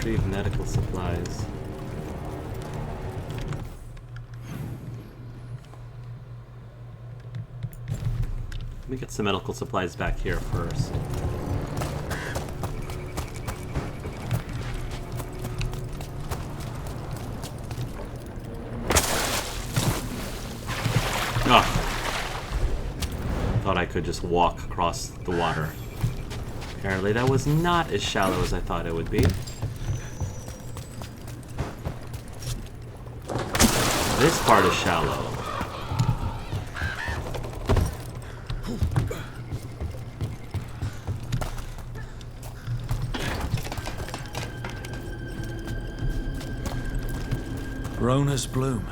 Retrieve medical supplies. Let me get some medical supplies back here first. Oh. Thought I could just walk across the water. Apparently that was not as shallow as I thought it would be. This part is shallow. Rona's Bloom.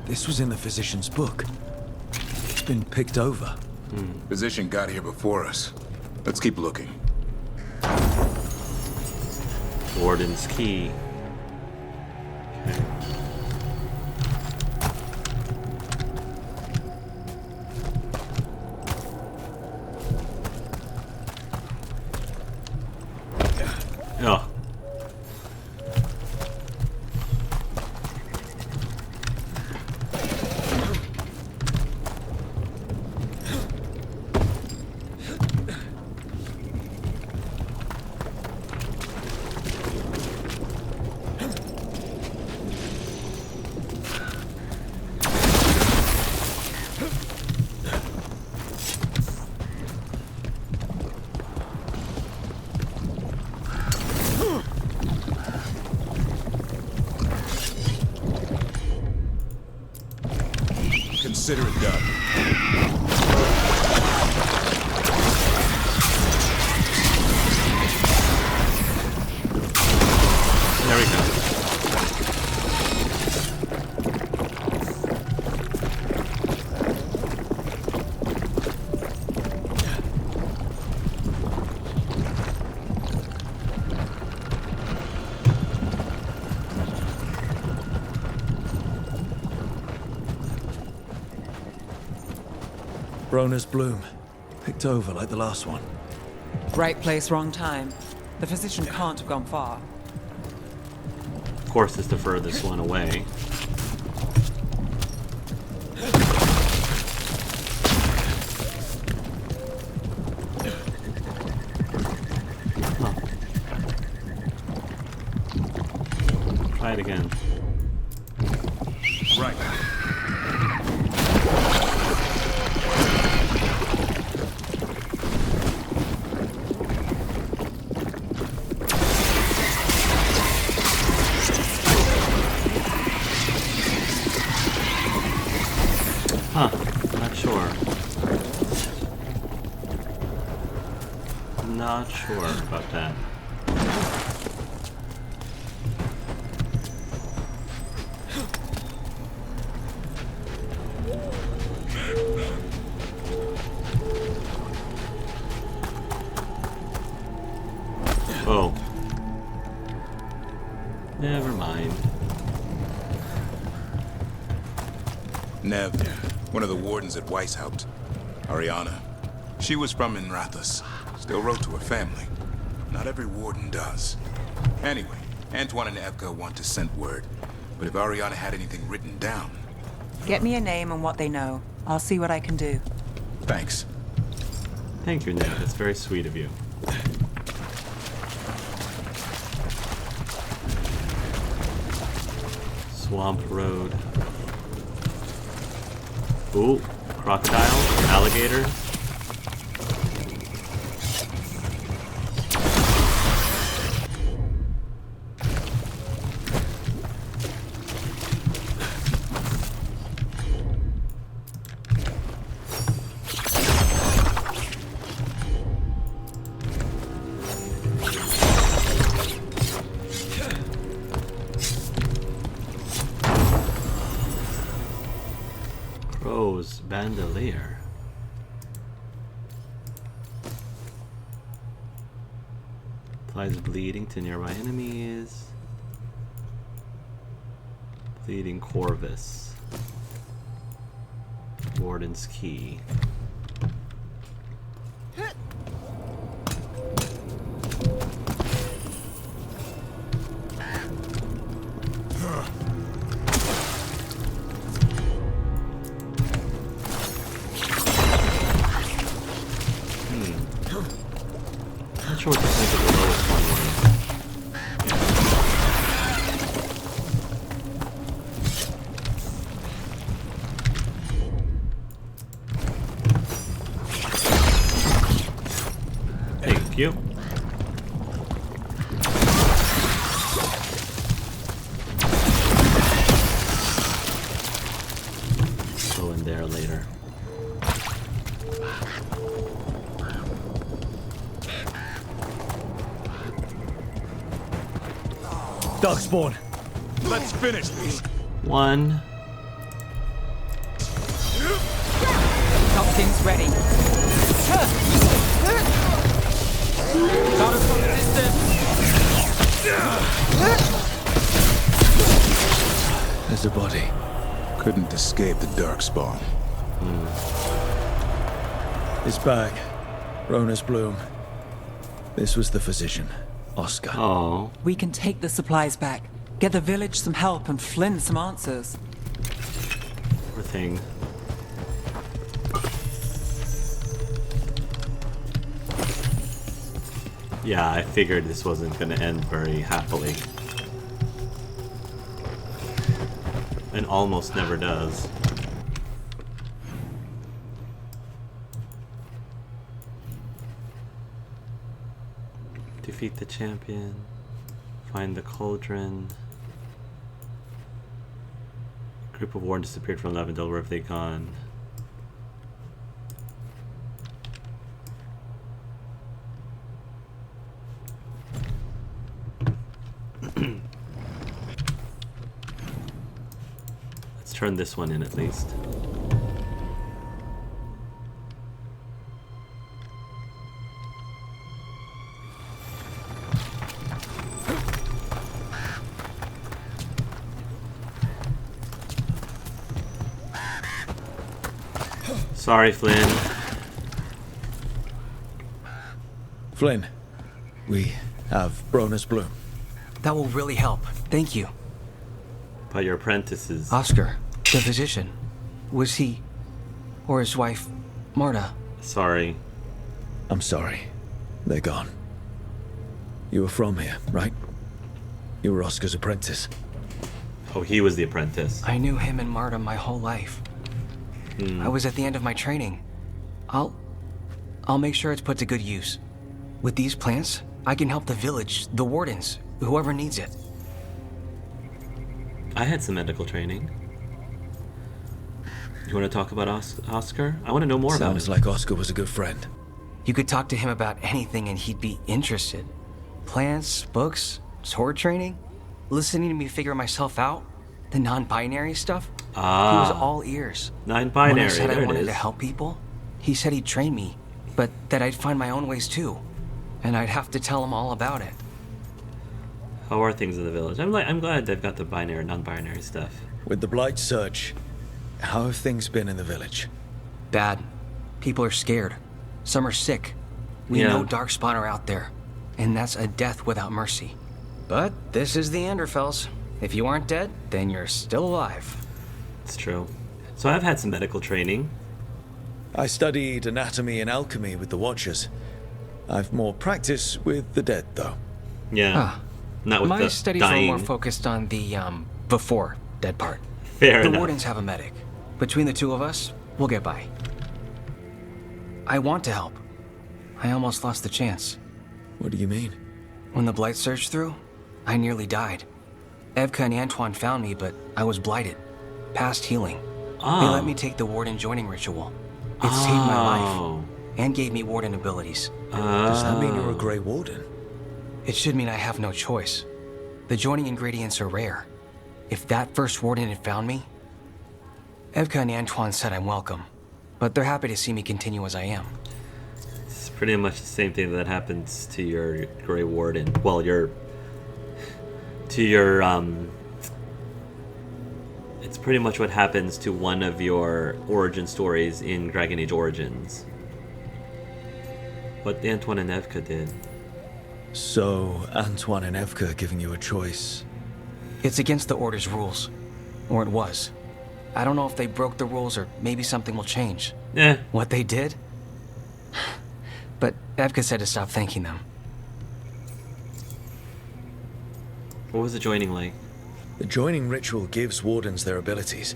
This was in the physician's book. It's been picked over. Physician got here before us. Let's keep looking. Warden's key. Okay. Oh. Consider it done. There we go. Rona's Bloom. Picked over like the last one. Right place, wrong time. The physician can't have gone far. Of course, it's the furthest one away. Huh. Try it again. Right. Huh, not sure. Not sure about that. Oh. Never mind. Nev, one of the wardens at Weishaupt. Ariana. She was from Inrathus. Still wrote to her family. Not every warden does. Anyway, Antoine and Evka want to send word. But if Ariana had anything written down... Get me a name and what they know. I'll see what I can do. Thanks. Thank you, Ned. That's very sweet of you. Swamp Road. Ooh, crocodile, alligator. Crow's bandolier. Applies bleeding to nearby enemies. Bleeding Corvus. Warden's key. not sure what the point of the lowest one was. Thank you. Go in there later. Darkspawn. Let's finish this. One. Something's ready. Got us from a distance. There's a body. Couldn't escape the Darkspawn. His bag. Rona's bloom. This was the physician, Oscar. Oh. We can take the supplies back, get the village some help, and Flynn some answers. Poor thing. Yeah, I figured this wasn't going to end very happily. And almost never does. Defeat the champion. Find the cauldron. Group of wardens disappeared from Lavendel. Where have they gone? Let's turn this one in at least. Sorry, Flynn. Flynn, we have Brona's bloom. That will really help. Thank you. But your apprentices. Oscar, the physician. Was he... or his wife, Marta? Sorry. I'm sorry. They're gone. You were from here, right? You were Oscar's apprentice. Oh, he was the apprentice. I knew him and Marta my whole life. I was at the end of my training. I'll make sure it's put to good use. With these plants, I can help the village, the wardens, whoever needs it. I had some medical training. You want to talk about Oscar? I want to know more about Sounds him. like Oscar was a good friend. You could talk to him about anything and he'd be interested. Plants, books, sword training, listening to me figure myself out, the non-binary stuff. He was all ears. Non-binary, When I said there I it wanted is. to help people, he said he'd train me, but that I'd find my own ways too. And I'd have to tell him all about it. How are things in the village? I'm glad they've got the binary, non-binary stuff. With the Blight Surge, how have things been in the village? Bad. People are scared. Some are sick. We Yeah. know Darkspawn are out there, and that's a death without mercy. But this is the Anderfells. If you aren't dead, then you're still alive. It's true. So I've had some medical training. I studied anatomy and alchemy with the Watchers. I've more practice with the dead, though. Yeah. Ah. Not with My the studies dying. were more focused on the, before dead part. Fair The enough. wardens have a medic. Between the two of us, we'll get by. I want to help. I almost lost the chance. What do you mean? When the blight surged through, I nearly died. Evka and Antoine found me, but I was blighted. Past healing. Oh. They let me take the warden joining ritual. It saved my life. Oh. And gave me warden abilities. Does that mean you're a Grey Warden? It should mean I have no choice. The joining ingredients are rare. If that first warden had found me... Evka and Antoine said I'm welcome. But they're happy to see me continue as I am. It's pretty much the same thing that happens to your Grey Warden. Well, it's pretty much what happens to one of your origin stories in Dragon Age Origins. What Antoine and Evka did. So, Antoine and Evka are giving you a choice. It's against the Order's rules. Or it was. I don't know if they broke the rules or maybe something will change. Eh. What they did? But Evka said to stop thanking them. What was the joining like? The joining ritual gives wardens their abilities.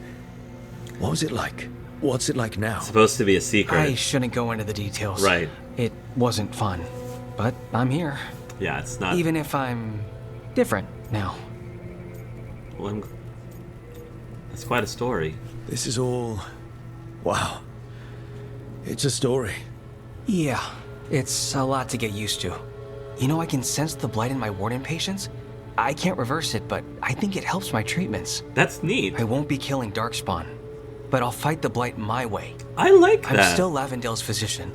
What was it like? What's it like now? It's supposed to be a secret. I shouldn't go into the details. Right. It wasn't fun. But I'm here. Yeah, it's not... Even if I'm different now. Well, that's quite a story. This is all... Wow. It's a story. Yeah, it's a lot to get used to. You know, I can sense the blight in my warden patients. I can't reverse it, but I think it helps my treatments. That's neat. I won't be killing Darkspawn, but I'll fight the blight my way. I like that. I'm still Lavendale's physician.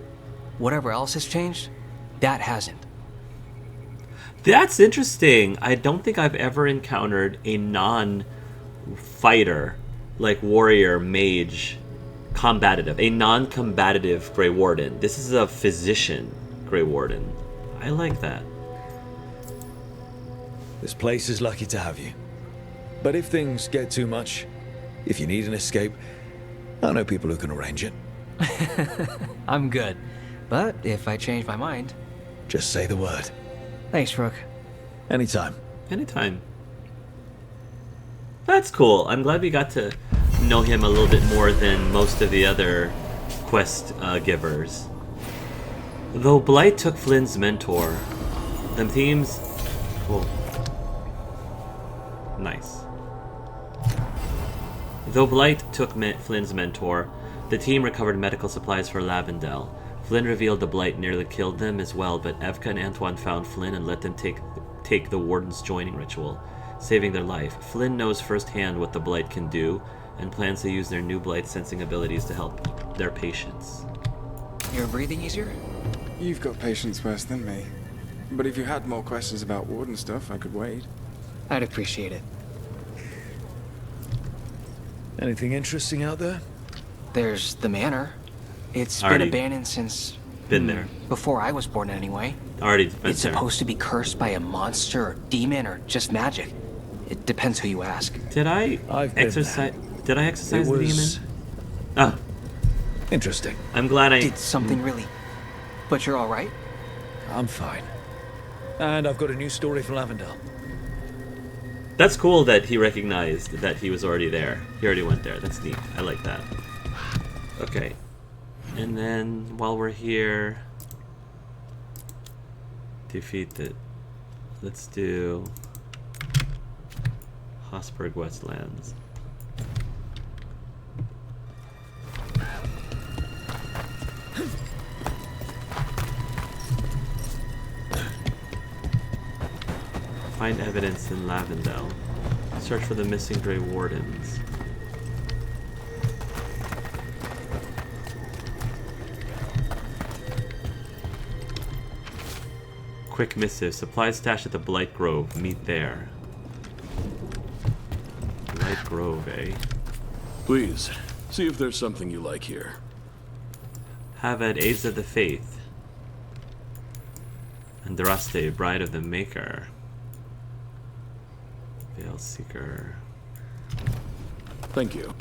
Whatever else has changed, that hasn't. That's interesting. I don't think I've ever encountered a non-fighter, like warrior, mage, combative, a non-combative Grey Warden. This is a physician Grey Warden. I like that. This place is lucky to have you. But if things get too much, if you need an escape, I know people who can arrange it. I'm good. But if I change my mind... Just say the word. Thanks, Rook. Anytime. Anytime. That's cool. I'm glad we got to know him a little bit more than most of the other quest givers. Though Blight took Flynn's mentor, them teams... Oh. Nice. Though Blight took Flynn's mentor, the team recovered medical supplies for Lavendale. Flynn revealed the Blight nearly killed them as well, but Evka and Antoine found Flynn and let them take the Warden's joining ritual, saving their life. Flynn knows firsthand what the Blight can do, and plans to use their new Blight sensing abilities to help their patients. You're breathing easier? You've got patience worse than me. But if you had more questions about Warden stuff, I could wait. I'd appreciate it. Anything interesting out there? There's the manor. It's Already been abandoned since... Been there. Before I was born anyway. Already been It's there. supposed to be cursed by a monster or demon or just magic. It depends who you ask. Did I I've been exercise? Did I It exercise the was demon? Ah, interesting. I'm glad I... Did something really... But you're alright? I'm fine. And I've got a new story for Lavendale. That's cool that he recognized that he was already there. He already went there. That's neat. I like that. Okay. And then, while we're here... Defeat it. Let's do... Hosberg Westlands. Find evidence in Lavendale. Search for the missing Grey Wardens. Quick missive. Supplies stashed at the Blight Grove. Meet there. Blight Grove, eh? Please, see if there's something you like here. Have at Aids of the Faith. Andraste, Bride of the Maker. Veil Seeker. Thank you.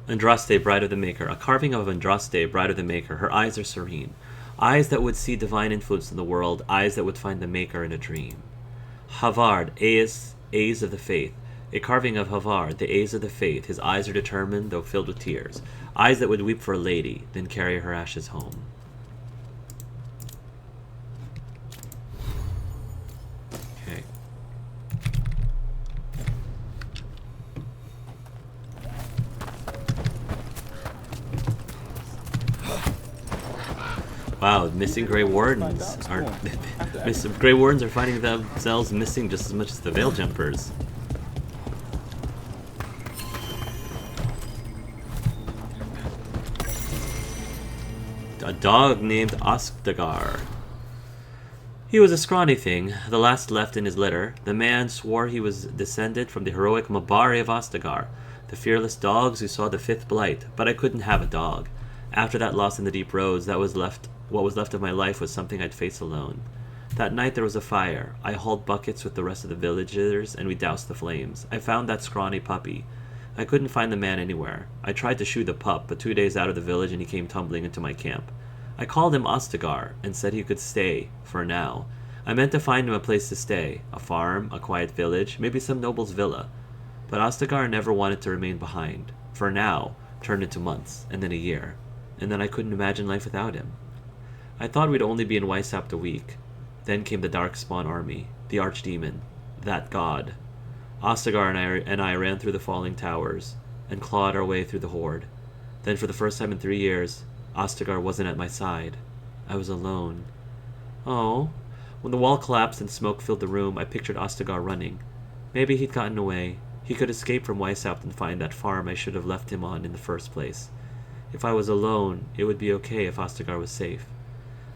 Andraste, Bride of the Maker. A carving of Andraste, Bride of the Maker. Her eyes are serene. Eyes that would see divine influence in the world. Eyes that would find the Maker in a dream. Havard, Aes of the Faith. A carving of Havard, the Aes of the Faith. His eyes are determined, though filled with tears. Eyes that would weep for a lady, then carry her ashes home. Okay. Wow, missing Grey Wardens are Grey Wardens are finding themselves missing just as much as the Veil Jumpers. A dog named Ostagar. He was a scrawny thing, the last left in his litter. The man swore he was descended from the heroic Mabari of Ostagar, the fearless dogs who saw the fifth blight, but I couldn't have a dog. After that loss in the deep roads, what was left of my life was something I'd face alone. That night there was a fire. I hauled buckets with the rest of the villagers, and we doused the flames. I found that scrawny puppy. I couldn't find the man anywhere. I tried to shoot the pup, but 2 days out of the village and he came tumbling into my camp. I called him Ostagar and said he could stay, for now. I meant to find him a place to stay, a farm, a quiet village, maybe some noble's villa. But Ostagar never wanted to remain behind. For now, turned into months, and then a year. And then I couldn't imagine life without him. I thought we'd only be in Weishaupt a week. Then came the Darkspawn army, the archdemon, that god. Ostagar and I ran through the falling towers, and clawed our way through the horde. Then for the first time in 3 years, Ostagar wasn't at my side. I was alone. Oh. When the wall collapsed and smoke filled the room, I pictured Ostagar running. Maybe he'd gotten away. He could escape from Weishaupt and find that farm I should have left him on in the first place. If I was alone, it would be okay if Ostagar was safe.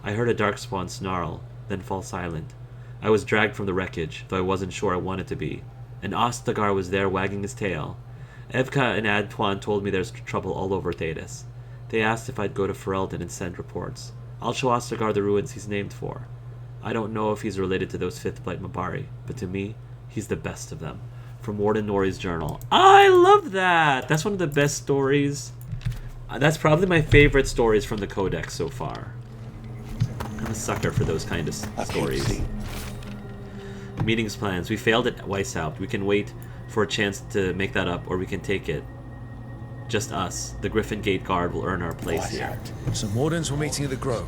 I heard a darkspawn snarl, then fall silent. I was dragged from the wreckage, though I wasn't sure I wanted to be. And Ostagar was there wagging his tail. Evka and Antoine told me there's trouble all over Thedas. They asked if I'd go to Ferelden and send reports. I'll show Ostagar the ruins he's named for. I don't know if he's related to those Fifth Blight Mabari, but to me, he's the best of them. From Warden Nori's journal. I love that! That's one of the best stories. That's probably my favorite stories from the Codex so far. I'm a sucker for those kind of stories. Meetings plans. We failed at Weishaupt. We can wait for a chance to make that up, or we can take it. Just us. The Griffin Gate Guard will earn our place here. Some wardens were meeting at the Grove.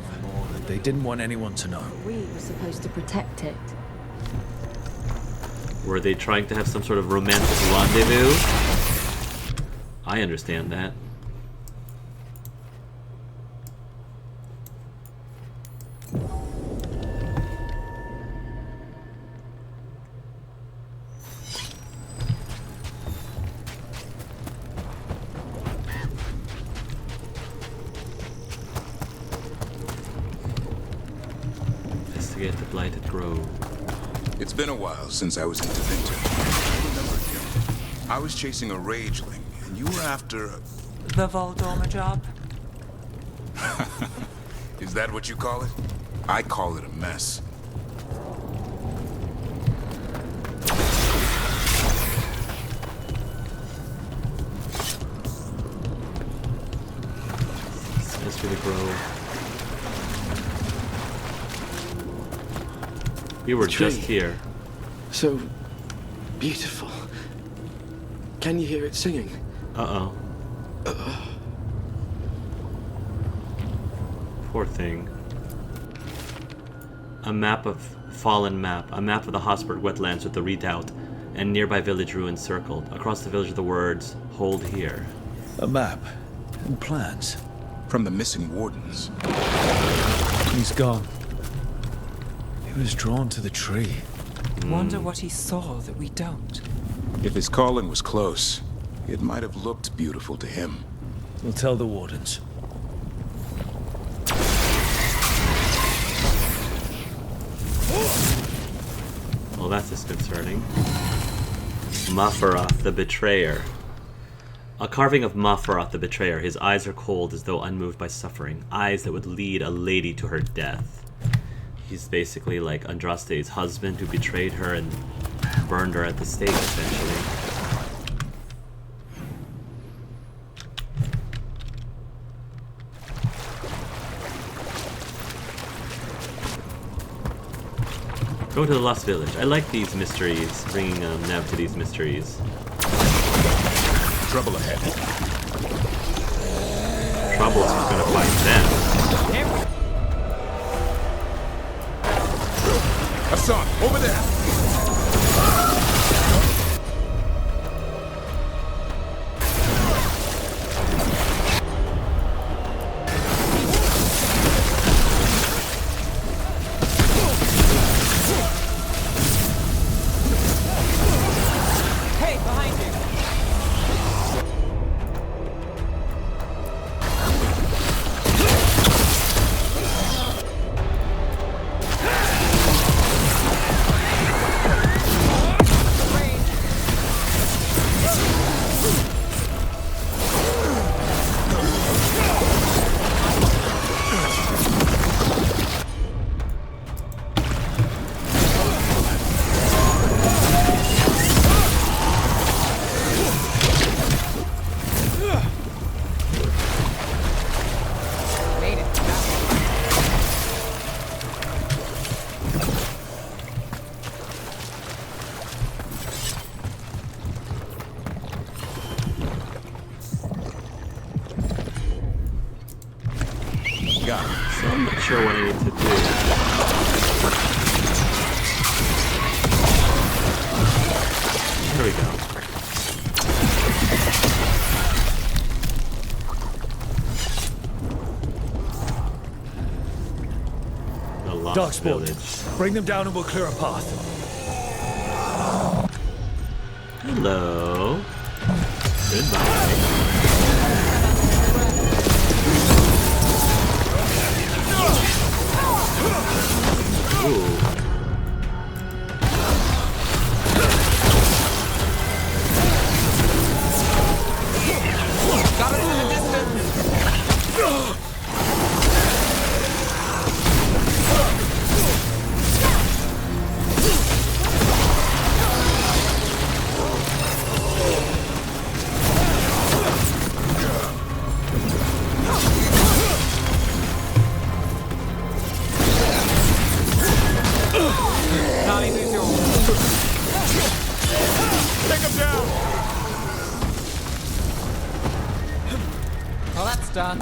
They didn't want anyone to know. We were supposed to protect it. Were they trying to have some sort of romantic rendezvous? I understand that. Investigate the Blighted Grove. It's been a while since I was in Tevinter. I remember you. I was chasing a rageling, and you were after a... The Voldorma job? Is that what you call it? I call it a mess. Says for the Grove. We were just here. So beautiful. Can you hear it singing? Uh-oh. Poor thing. A map of a map of the Hosford wetlands with the redoubt and nearby village ruins circled. Across the village are the words, "Hold here." A map and plans. From the missing wardens. He's gone. He was drawn to the tree. Wonder what he saw that we don't. If his calling was close, it might have looked beautiful to him. We'll tell the wardens. Well, that's disconcerting. Mafaroth the Betrayer. A carving of Mafaroth the Betrayer. His eyes are cold as though unmoved by suffering. Eyes that would lead a lady to her death. He's basically like Andraste's husband who betrayed her and burned her at the stake, essentially. Go to the Lost Village. I like these mysteries, bringing Nev to these mysteries. Trouble ahead. Trouble's who's gonna find them. Hassan, over there! Hey, behind you! Darkspawn. village. Bring them down and we'll clear a path. Hello. Goodbye. Ooh. Got it in the distance! Nani, who's yours? Take him down! Well, that's done.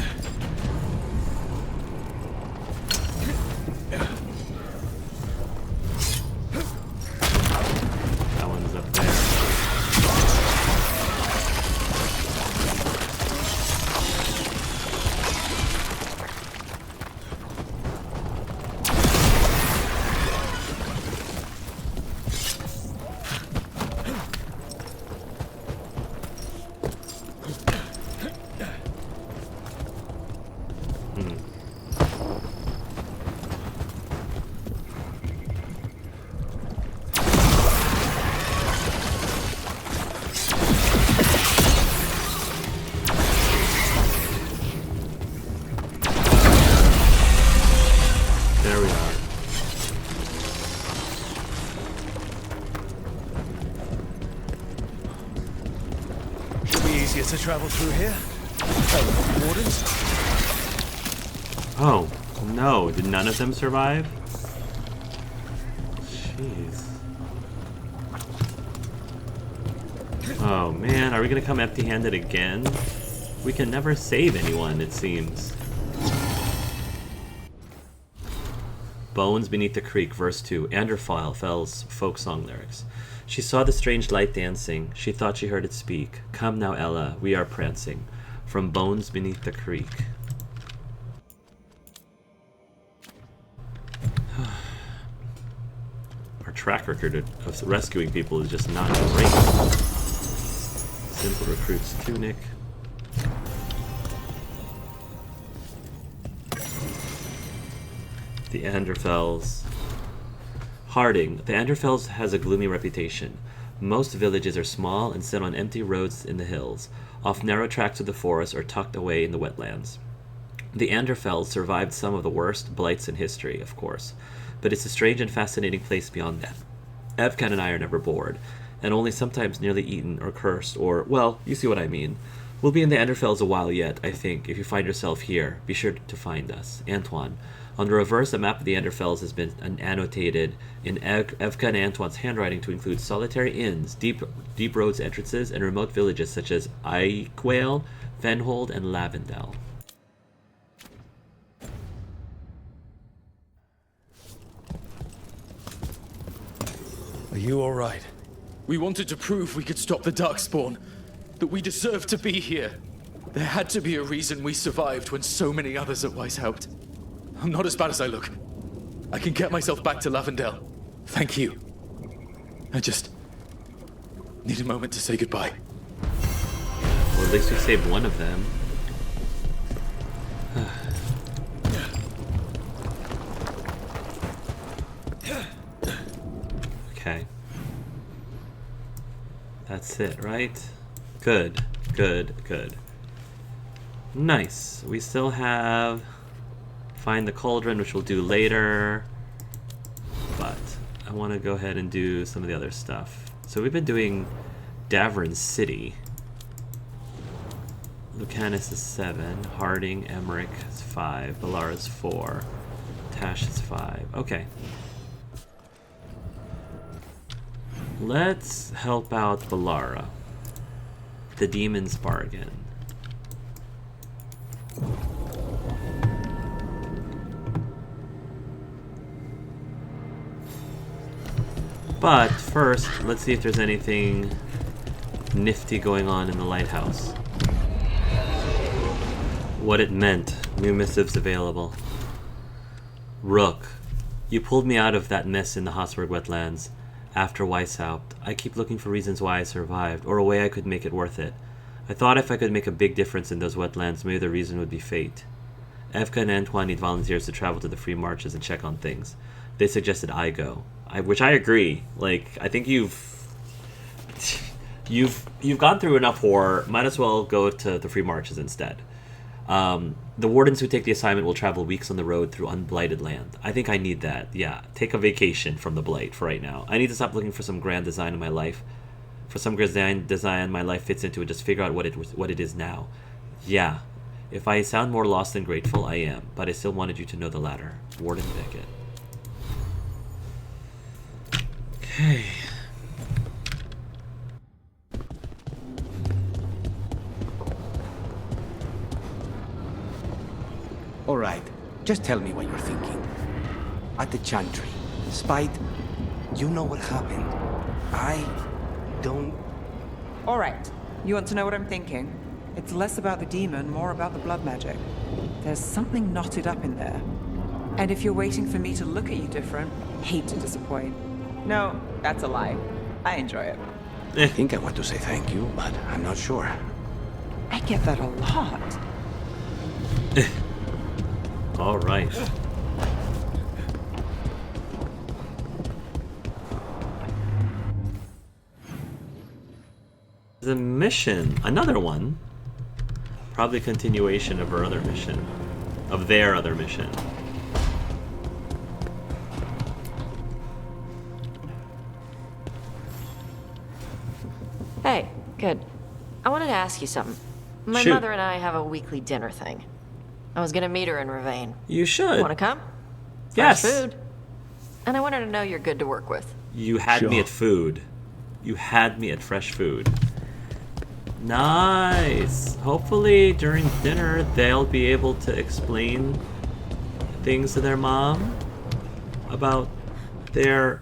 That one's up there. There we are. Should be easier to travel through here. Oh, wardens? Oh, no. Did none of them survive? Jeez. Oh, man. Are we going to come empty-handed again? We can never save anyone, it seems. Bones Beneath the Creek, verse 2. Anderfell's folk song lyrics. She saw the strange light dancing. She thought she heard it speak. Come now, Ella, we are prancing. From Bones Beneath the Creek. Our track record of rescuing people is just not great. Simple Recruit's Tunic. The Anderfells. Harding. The Anderfells has a gloomy reputation. Most villages are small and sit on empty roads in the hills, off narrow tracks of the forest or tucked away in the wetlands. The Anderfells survived some of the worst blights in history, of course, but it's a strange and fascinating place beyond that. Evkan and I are never bored, and only sometimes nearly eaten or cursed or, well, you see what I mean. We'll be in the Anderfells a while yet, I think. If you find yourself here, be sure to find us. Antoine. On the reverse, a map of the Anderfells has been annotated in Evkan and Antoine's handwriting to include solitary inns, deep roads entrances, and remote villages such as Eichwale, Fen'Harel, and Lavendel. Are you alright? We wanted to prove we could stop the Darkspawn, that we deserved to be here. There had to be a reason we survived when so many others at Weiss helped. I'm not as bad as I look. I can get myself back to Lavendel. Thank you. I just need a moment to say goodbye. Well, at least we saved one of them. Okay. That's it, right? Good, good, good. Nice. We still have... Find the cauldron, which we'll do later. But I want to go ahead and do some of the other stuff. So we've been doing Davrin City. Lucanus is 7. Harding, Emmerich is 5. Bellara is 4. Tash is 5. Okay. Let's help out Bellara. The Demon's Bargain. But first, let's see if there's anything nifty going on in the lighthouse. What it meant. New missives available. Rook. You pulled me out of that mess in the Hosberg wetlands. After Weishaupt, I keep looking for reasons why I survived, or a way I could make it worth it. I thought if I could make a big difference in those wetlands, maybe the reason would be fate. Evka and Antoine need volunteers to travel to the free marches and check on things. They suggested I go, which I agree. Like, I think you've gone through enough horror. Might as well go to the free marches instead. The wardens who take the assignment will travel weeks on the road through unblighted land. I think I need that. Yeah, take a vacation from the blight for right now. I need to stop looking for some grand design in my life. For some grand design my life fits into, and just figure out what it is now. Yeah, if I sound more lost than grateful, I am. But I still wanted you to know the latter. Warden Beckett. Okay. All right, just tell me what you're thinking. At the Chantry, Spite, you know what happened. I don't... All right. You want to know what I'm thinking? It's less about the demon, more about the blood magic. There's something knotted up in there. And if you're waiting for me to look at you different, hate to disappoint. No, that's a lie. I enjoy it. I think I want to say thank you, but I'm not sure. I get that a lot. All right. The mission, another one. Probably a continuation of her other mission, of their other mission. Hey, good. I wanted to ask you something. My Shoot. mother and I have a weekly dinner thing. I was gonna meet her in Ravane. You should. Want to come? Yes. Fresh food. And I wanted to know you're good to work with. You had me Sure. at food. You had me at fresh food. Nice. Hopefully during dinner they'll be able to explain things to their mom about their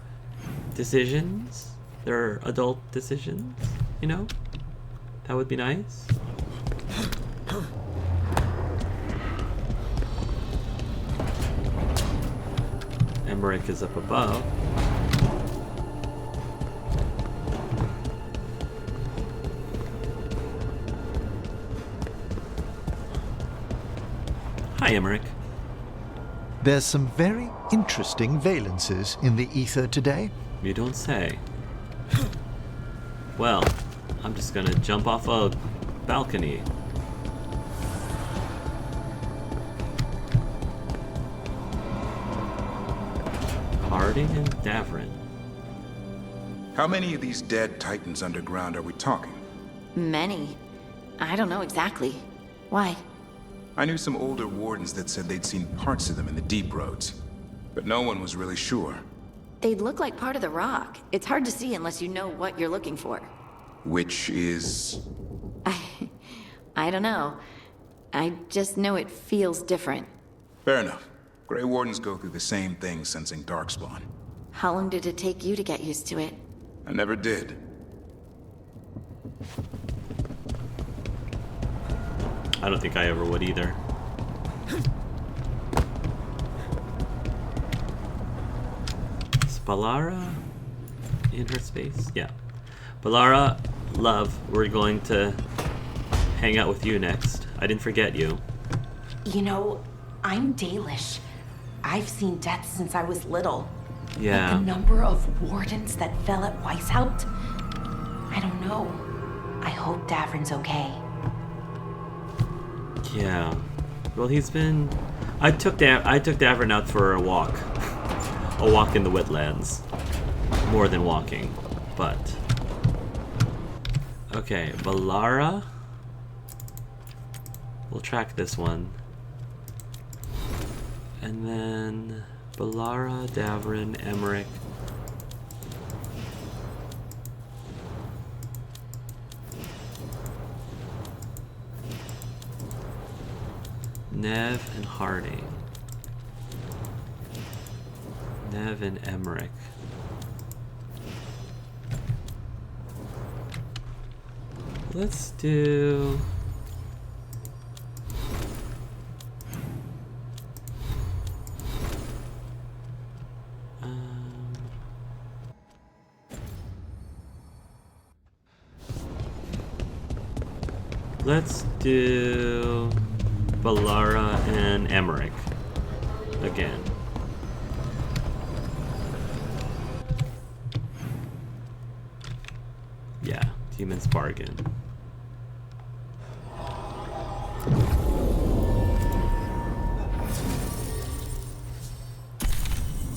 decisions, their adult decisions, you know? That would be nice. Emmerich is up above. Hi, Emmerich. There's some very interesting valences in the ether today. You don't say. Well, I'm just gonna jump off a balcony. Harding and Davrin. How many of these dead titans underground are we talking? Many. I don't know exactly. Why? I knew some older wardens that said they'd seen parts of them in the deep roads, but no one was really sure. They'd look like part of the rock. It's hard to see unless you know what you're looking for. Which is... I don't know. I just know it feels different. Fair enough. Grey Wardens go through the same thing sensing Darkspawn. How long did it take you to get used to it? I never did. I don't think I ever would either. Is Bellara in her space? Yeah. Bellara, love, we're going to hang out with you next. I didn't forget you. You know, I'm Dalish. I've seen death since I was little. Yeah. But the number of wardens that fell at Weishaupt, I don't know. I hope Davrin's okay. Yeah. Well, he's been... I took Davrin out for a walk. A walk in the wetlands. More than walking, but... Okay, Bellara. We'll track this one. And then... Bellara, Davrin, Emmerich. Nev and Harding. Nev and Emmerich. Let's do... Let's do Bellara and Emmerich again. Yeah, Demon's Bargain.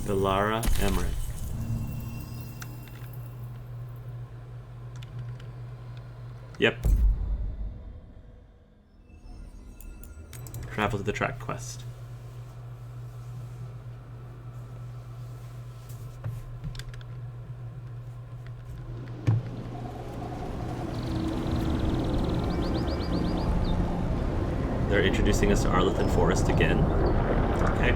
Bellara, Emmerich. Yep. Travel to the track quest. They're introducing us to Arlington Forest again. Okay.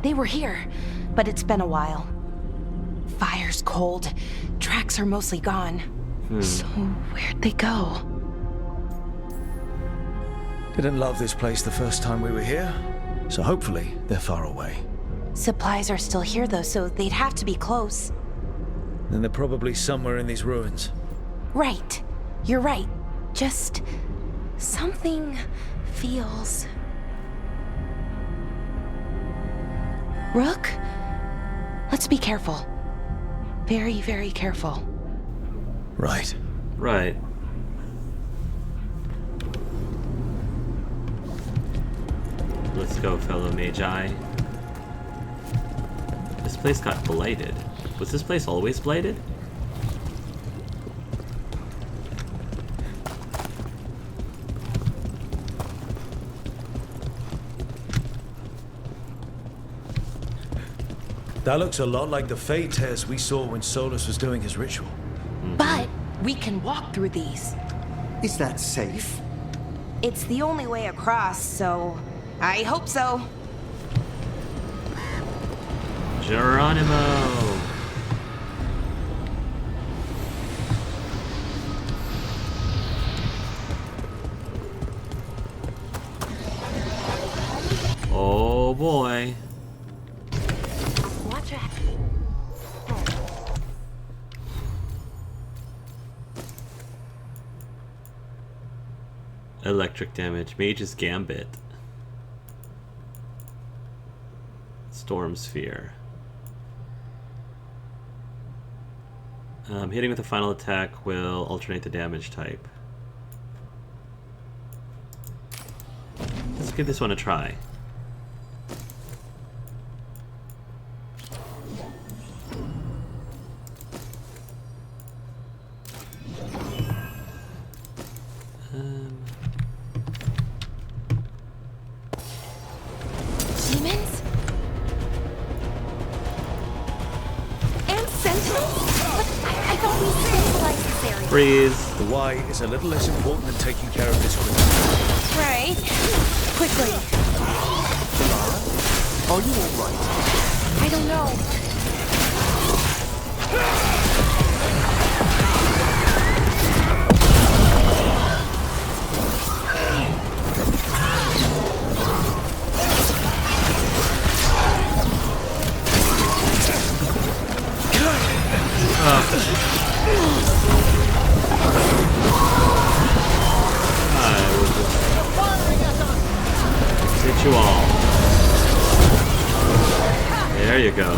They were here, but it's been a while. Fire's cold. Tracks are mostly gone. So where'd they go? Didn't love this place the first time we were here, so hopefully they're far away. Supplies are still here though, so they'd have to be close. Then they're probably somewhere in these ruins. Right. You're right. Just something feels... Rook? Let's be careful. Very, very careful. Right. Right. Let's go, fellow Magi. This place got blighted. Was this place always blighted? That looks a lot like the Fey tears we saw when Solus was doing his ritual. But we can walk through these. Is that safe? It's the only way across, so I hope so. Geronimo! Oh boy. Watch out. Electric damage. Mage's Gambit. Storm Sphere. Hitting with a final attack will alternate the damage type. Let's give this one a try. Demons? And sentinels? But I thought we stabilized this area. Freeze. The why is a little less important than taking care of this quickly. Right. Quickly. Bellara? Are you alright? I don't know. Hit you all. There you go.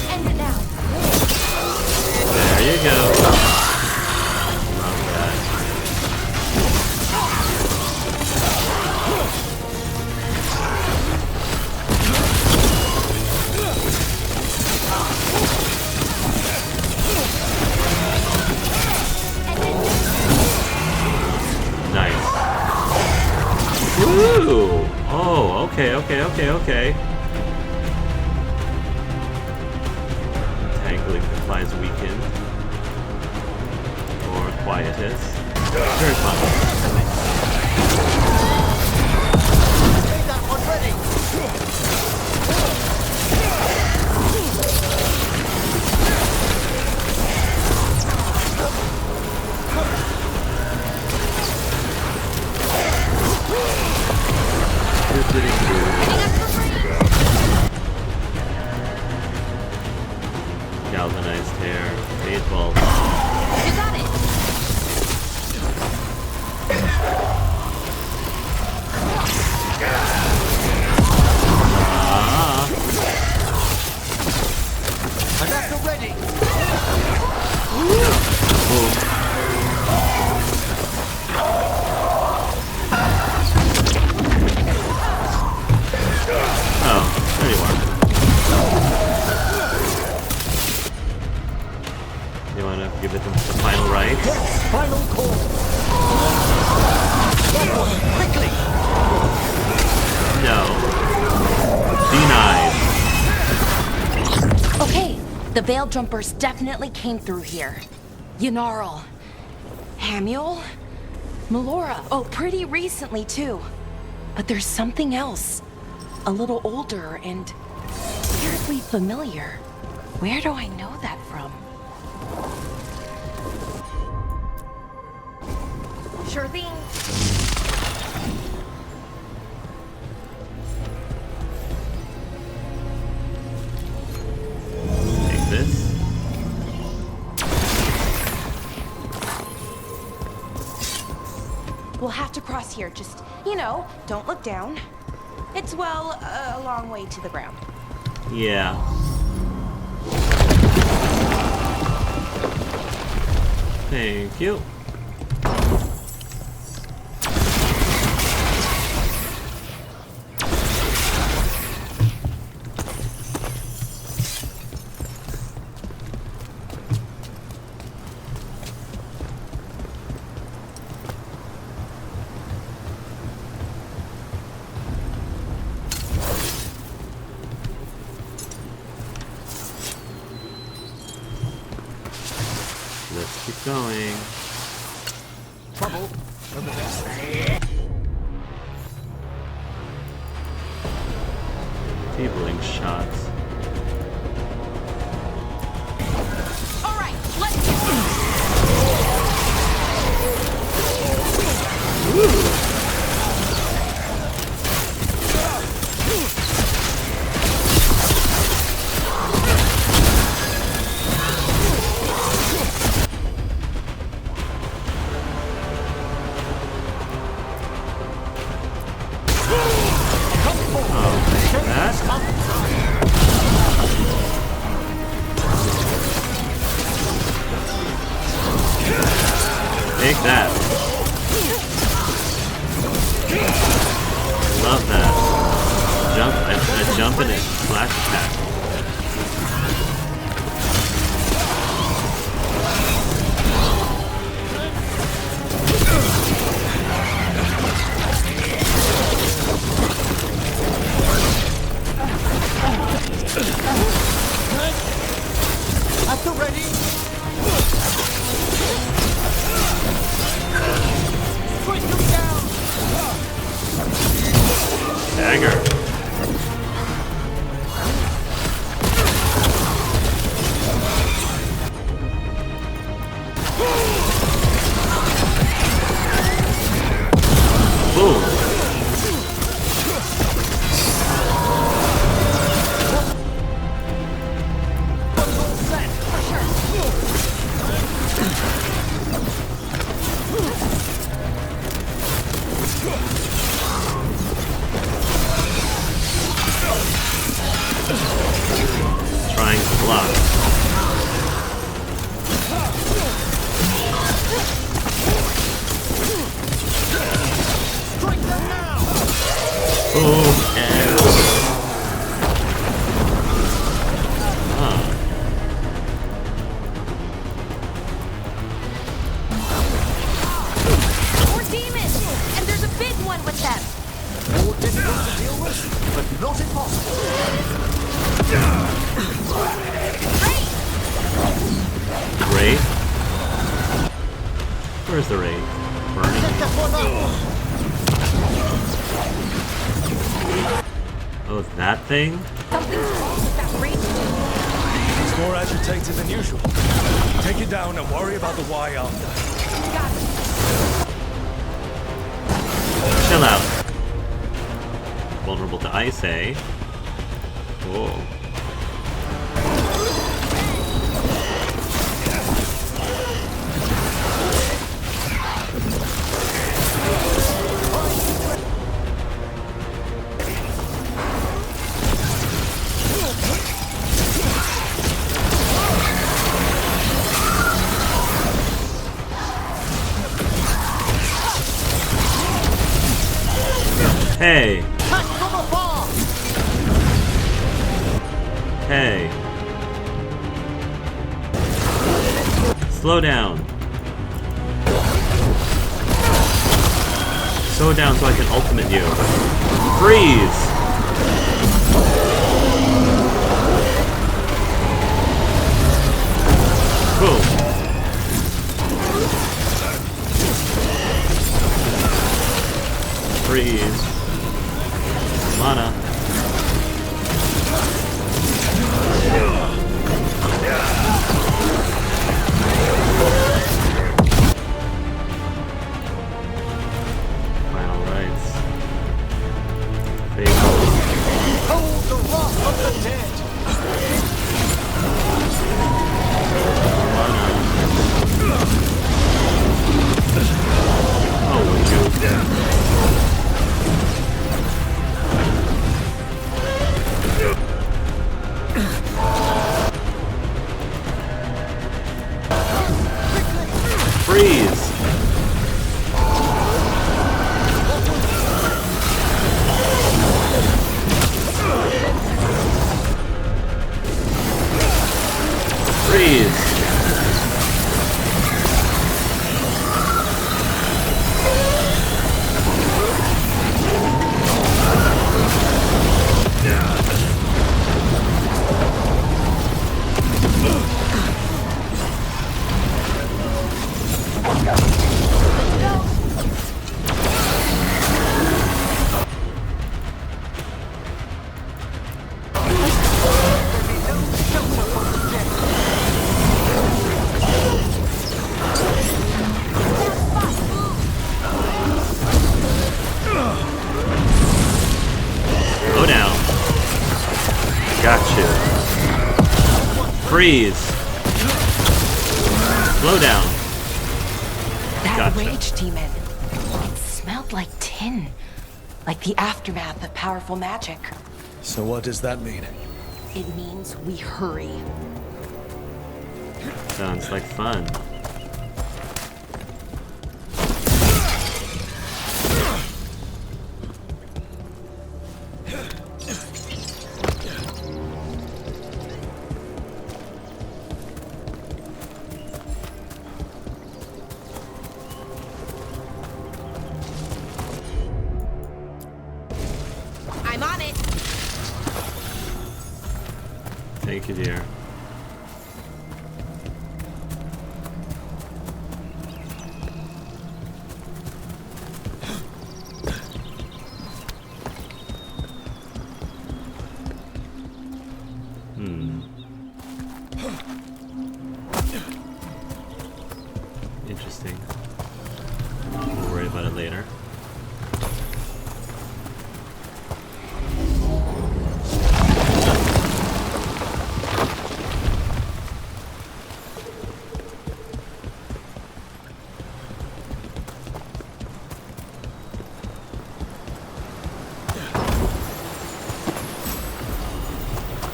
End it now. There you go. Love that. Nice. Woo! Oh, okay. Tangling implies weaken. Or quietus. Very fun. Galvanized hair, baseball. You got it. Anatta ready. Oh, there you are. You want to give it the final right? Yes, final call. Quickly. No. Denied. Okay, the Veil Jumpers definitely came through here. Yanarl, Hamuel, Melora. Oh, pretty recently too. But there's something else. A little older and weirdly familiar. Where do I know that from? Sure thing. Take this. We'll have to cross here. Just, don't look down. It's, well, a long way to the ground. Yeah. Thank you. Let's keep going. Trouble over there. Tabling shots. All right, let's go. Take that. Love that. I jump in it. Flash attack. At the ready. Break them down. Dagger. Boom. Trying to block. Boom and More demons! And there's a big one with them! More difficult to deal with, but not impossible. Wraith. Where's the Wraith? Burning. Oh, that thing? Something's wrong with that Wraith. He's more agitated than usual. Take it down and worry about the why after. Got it. Chill out. ice, eh? Whoa. Hey! Hey! Slow down! Slow down so I can ultimate you. Freeze! Boom! Freeze! Mana. Final rites. Hold the wrath of the dead. Mana. Oh, you down. Freeze! Freeze! Slow down. Gotcha. Freeze. Slow down. That Gotcha. rage demon. It smelled like tin. Like the aftermath of powerful magic. So what does that mean? It means we hurry. Sounds like fun. I'm on it. Thank you, dear. Interesting. We'll worry about it later.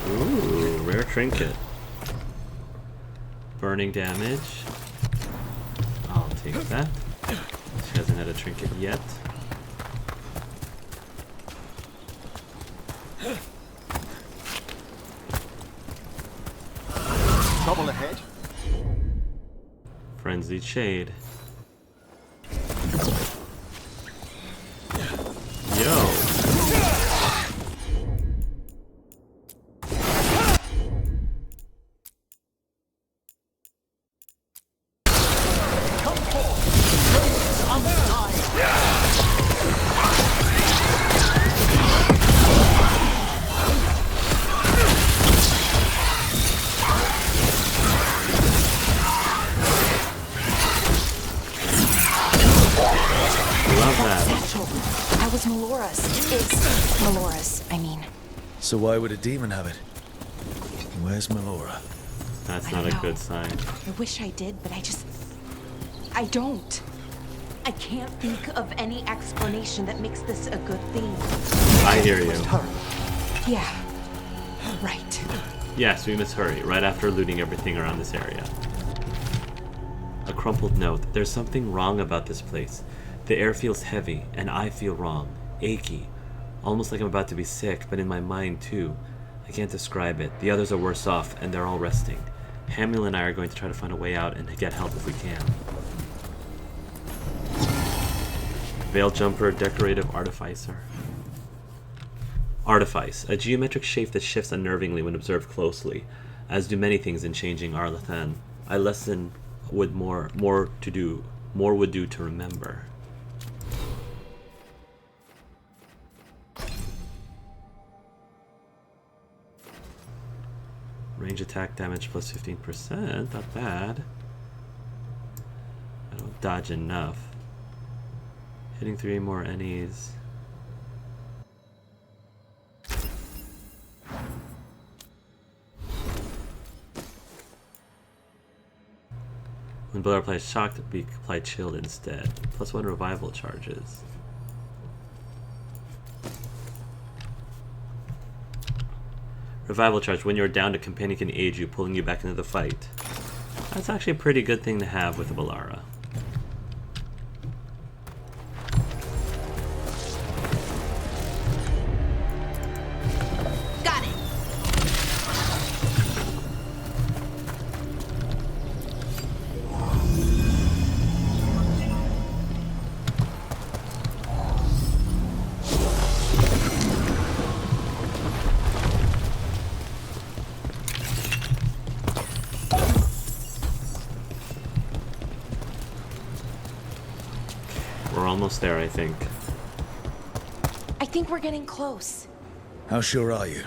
Ooh, rare trinket. Burning damage. I'll take that. She hasn't had a trinket yet. Trouble ahead. Frenzied Shade. Yo! Love that. That was Melora's. It's Melora's, I mean. So why would a demon have it? Where's Bellara? That's not a good sign. I wish I did, but I don't. I can't think of any explanation that makes this a good thing. I hear you. Yeah. Right. Yes, we must hurry, right after looting everything around this area. A crumpled note. There's something wrong about this place. The air feels heavy, and I feel wrong. Achy. Almost like I'm about to be sick, but in my mind too. I can't describe it. The others are worse off, and they're all resting. Hamiel and I are going to try to find a way out and get help if we can. Veil Jumper, Decorative Artificer. Artifice, a geometric shape that shifts unnervingly when observed closely, as do many things in changing Ghilan'nain. I lessen with more would do to remember. Range attack damage plus 15%, not bad. I don't dodge enough. Hitting 3 more enemies. When Bellara applies shock, we apply chilled instead. Plus 1 revival charges. Revival charge. When you're down, a companion can aid you, pulling you back into the fight. That's actually a pretty good thing to have with Bellara. Got it. We're almost there, I think. I think we're getting close. How sure are you?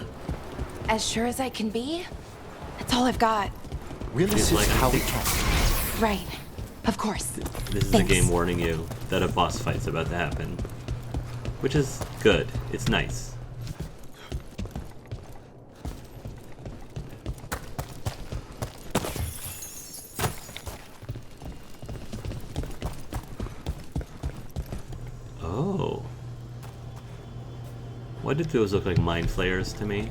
As sure as I can be. That's all I've got. We'll assist how we can. Right. Of course. This is Thanks. the game warning you that a boss fight's about to happen. Which is good. It's nice. Oh. Why did those look like mind flayers to me?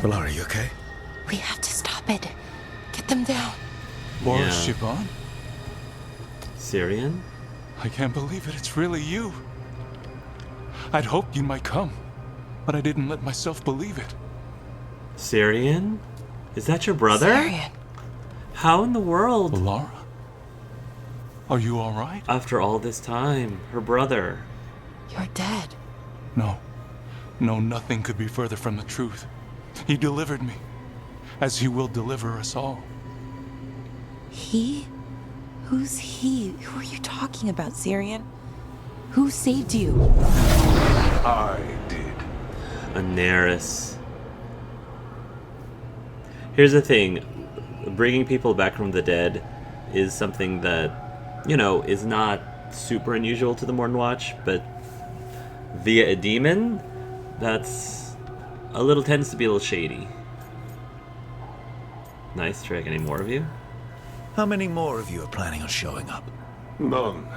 Bellara, are you okay? We have to stop it. Get them down. Boris Yeah. Shiban? Syrian? I can't believe it. It's really you. I'd hoped you might come, but I didn't let myself believe it. Syrian? Is that your brother? Syrian. How in the world? Bellara? Are you all right? After all this time, her brother. You're dead. No. No, nothing could be further from the truth. He delivered me, as he will deliver us all. He? Who's he? Who are you talking about, Syrian? Who saved you? I did. Anaris. Here's the thing. Bringing people back from the dead is something that, you know, is not super unusual to the Modern Watch, but via a demon, tends to be a little shady. Nice trick. Any more of you? How many more of you are planning on showing up? None.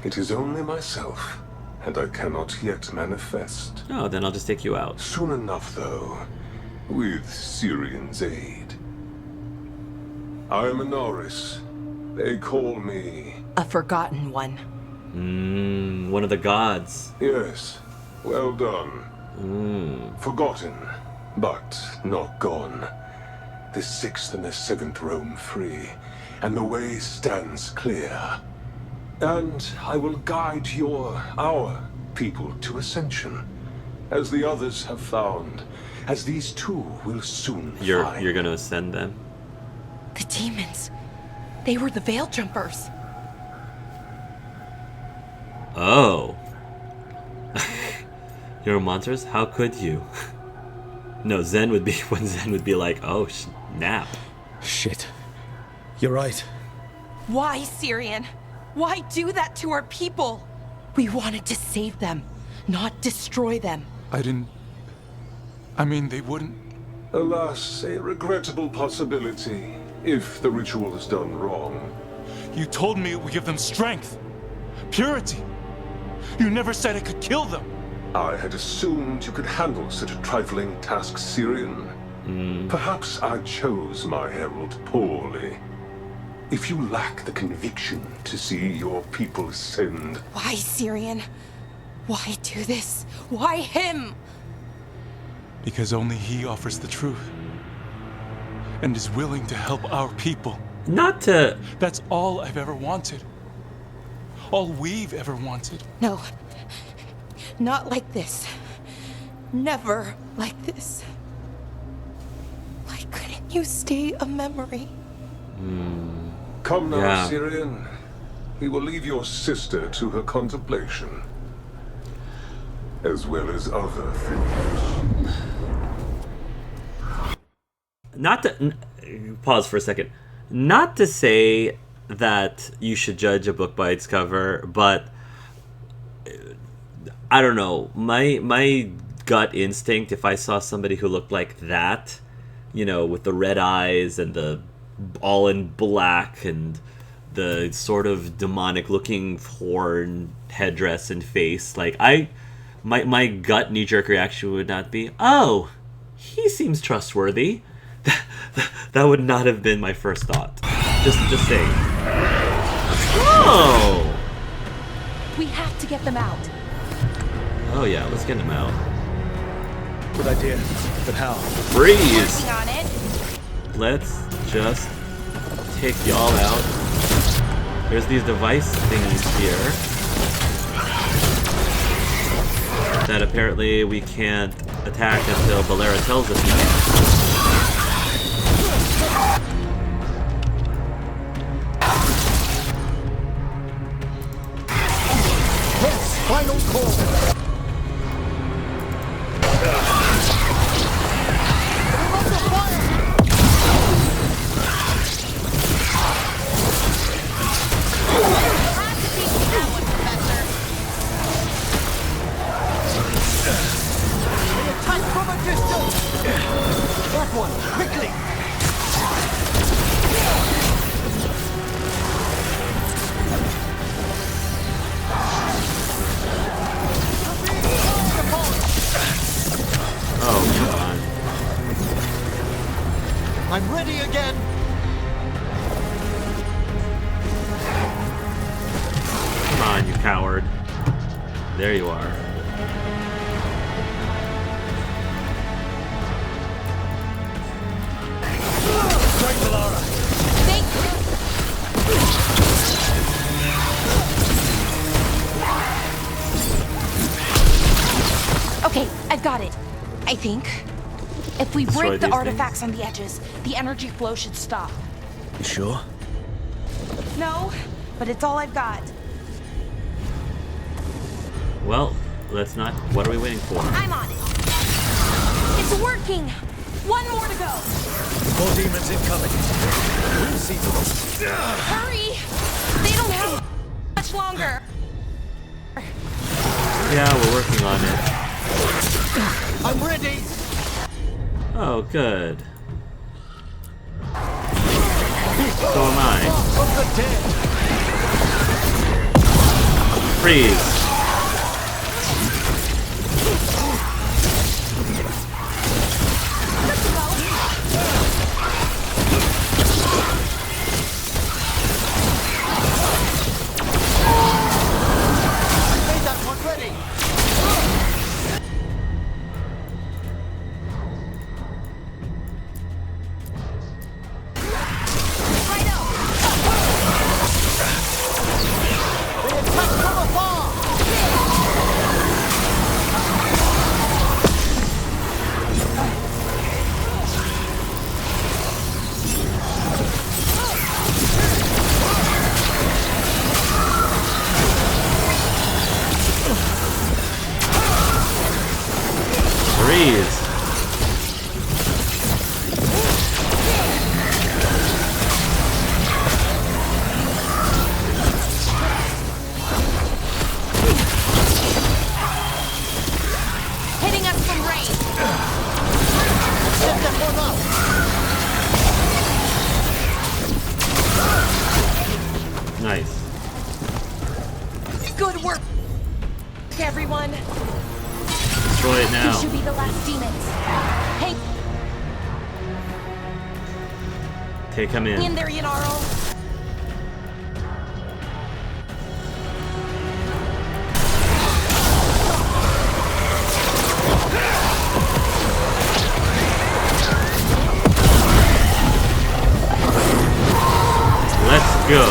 It is only myself, and I cannot yet manifest. Oh, then I'll just take you out. Soon enough, though, with Syrian's aid. I am Anaris. They call me... A forgotten one. One of the gods. Yes, well done. Forgotten, but not gone. The 6th and the 7th roam free, and the way stands clear. And I will guide our people to ascension, as the others have found, as these two will soon find. You're gonna ascend them? The demons. They were the Veil Jumpers. Oh. You're monsters? How could you? No, Zen would be like, oh, snap. Shit. You're right. Why, Syrian? Why do that to our people? We wanted to save them, not destroy them. I mean, they wouldn't... Alas, a regrettable possibility, if the ritual is done wrong. You told me it would give them strength, purity. You never said it could kill them. I had assumed you could handle such a trifling task, Syrian. Perhaps I chose my herald poorly. If you lack the conviction to see your people ascend... Why, Syrian? Why do this? Why him? Because only he offers the truth. And is willing to help our people. Not to... That's all I've ever wanted. All we've ever wanted. No. Not like this. Never like this. Why couldn't you stay a memory? Come now, Yeah. Syrian. We will leave your sister to her contemplation. As well as other things. Not to... Pause for a second. Not to say that you should judge a book by its cover, but... I don't know. My gut instinct, if I saw somebody who looked like that, you know, with the red eyes and the all in black and the sort of demonic looking horn headdress and face, like my gut knee-jerk reaction would not be, oh, he seems trustworthy. That would not have been my first thought. Just saying. Oh! We have to get them out. Oh yeah, let's get him out. Good idea, but how? Freeze! Working on it. Let's just take y'all out. There's these device thingies here that apparently we can't attack until Bellara tells us we can. Yes, final call. That one, quickly! Oh, come on. I'm ready again! Come on, you coward. There you are. Strike Bellara! Thank you. Okay, I've got it. I think. If we Destroy break the these artifacts on the edges, the energy flow should stop. You sure? No, but it's all I've got. Well, let's not. What are we waiting for? I'm on it. It's working. One more to go. More demons incoming. We'll see to them. Hurry! They don't have much longer. Yeah, we're working on it. I'm ready! Oh, good. So am I. Of the dead! Freeze! Made that one ready! They attack from afar! demons. Hang Take him in. in there, Yanaro. Let's go.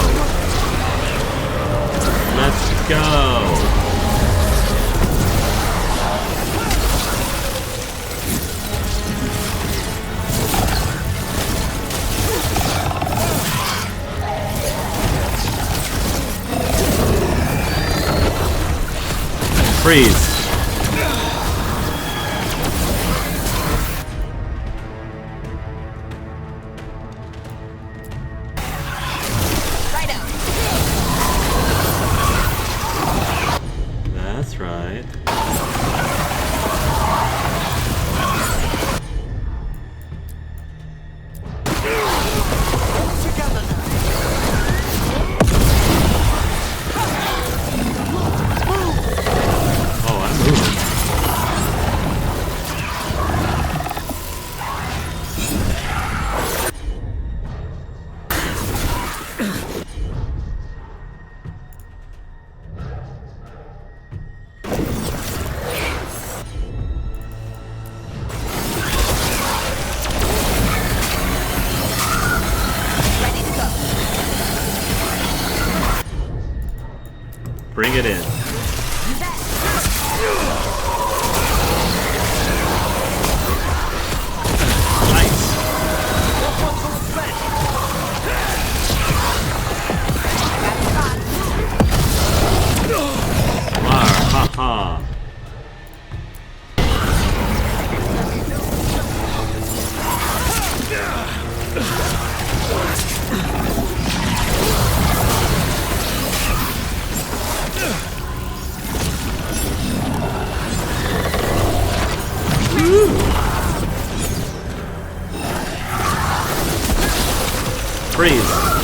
Let's go. Freeze. That's right. Oh, I'm moving. Bring it in. Nice. Ha ha. Freeze.